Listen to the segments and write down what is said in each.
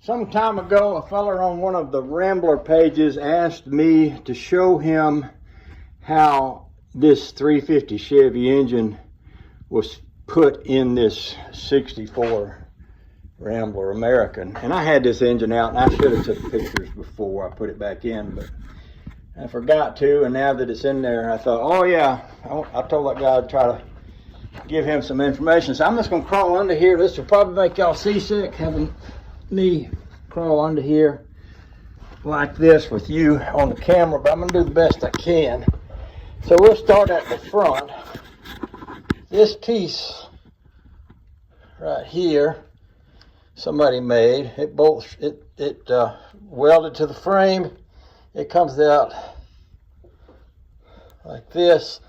Some time ago, a fella on one of the Rambler pages asked me to show him how this 350 Chevy engine was put in this 64 Rambler American. And I had this engine out, and I should have took pictures before I put it back in, but I forgot to. And now that it's in there, I thought, oh yeah, I told that guy I'd try to give him some information. So I'm just gonna crawl under here. This will probably make y'all seasick, having me crawl under here like this with you on the camera, but I'm gonna do the best I can. So we'll start at the front. This piece right here, somebody made. It bolts, it welded to the frame. It comes out like this.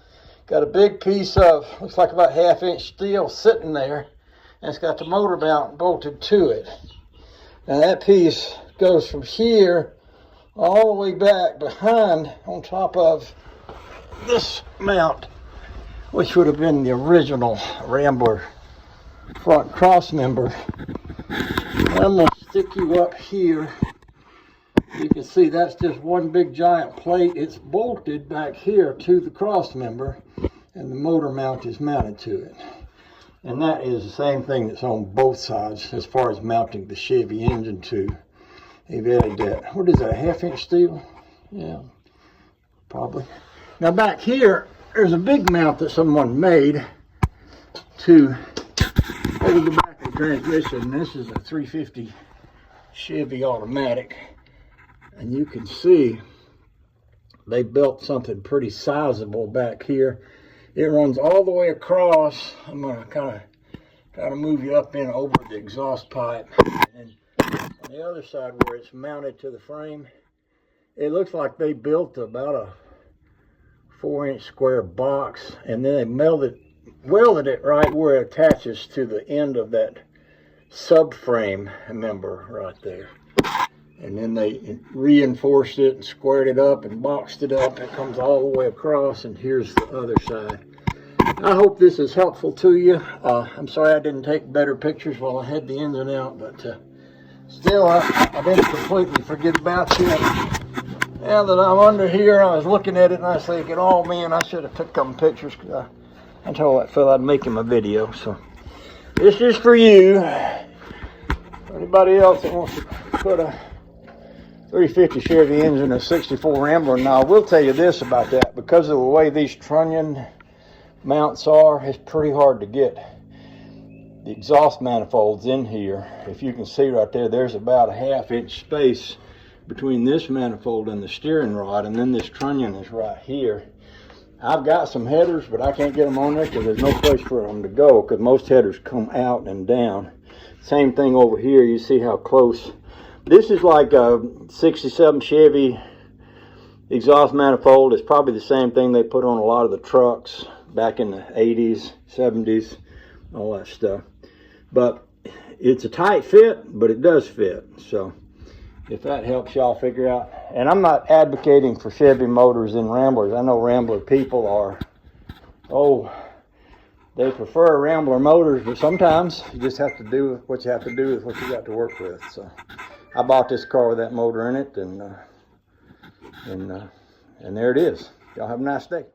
Got a big piece of, looks like about 1/2 inch steel sitting there, and it's got the motor mount bolted to it. Now that piece goes from here all the way back behind on top of this mount, which would have been the original Rambler front cross member. I'm going to stick you up here. You can see that's just one big giant plate. It's bolted back here to the cross member, and the motor mount is mounted to it. And that is the same thing that's on both sides as far as mounting the Chevy engine to. They've added that. What is that, 1/2 inch steel? Yeah, probably. Now back here, there's a big mount that someone made to hold the back of the transmission. This is a 350 Chevy automatic. And you can see they built something pretty sizable back here. It runs all the way across. I'm going to kind of try to move you up in over the exhaust pipe. And on the other side where it's mounted to the frame, it looks like they built about a 4-inch square box, and then they welded it right where it attaches to the end of that subframe member right there. And then they reinforced it and squared it up and boxed it up. It comes all the way across, and here's the other side. I hope this is helpful to you. I'm sorry I didn't take better pictures while I had the engine out, but still, I didn't completely forget about you. Now that I'm under here, I was looking at it and I was thinking, oh man, I should have took a couple pictures, because I told that fella I'd make him a video. So this is for you. Anybody else that wants to put a 350 Chevy engine, a 64 Rambler. Now, I will tell you this about that. Because of the way these trunnion mounts are, it's pretty hard to get the exhaust manifolds in here. If you can see right there, there's about a 1/2 inch space between this manifold and the steering rod, and then this trunnion is right here. I've got some headers, but I can't get them on there because there's no place for them to go, because most headers come out and down. Same thing over here. You see how close. This is like a 67 Chevy exhaust manifold. It's probably the same thing they put on a lot of the trucks back in the 80s, 70s, all that stuff. But it's a tight fit, but it does fit. So if that helps y'all figure out. And I'm not advocating for Chevy motors in Ramblers. I know Rambler people are, they prefer Rambler motors, but sometimes you just have to do what you have to do with what you got to work with. So I bought this car with that motor in it, and there it is. Y'all have a nice day.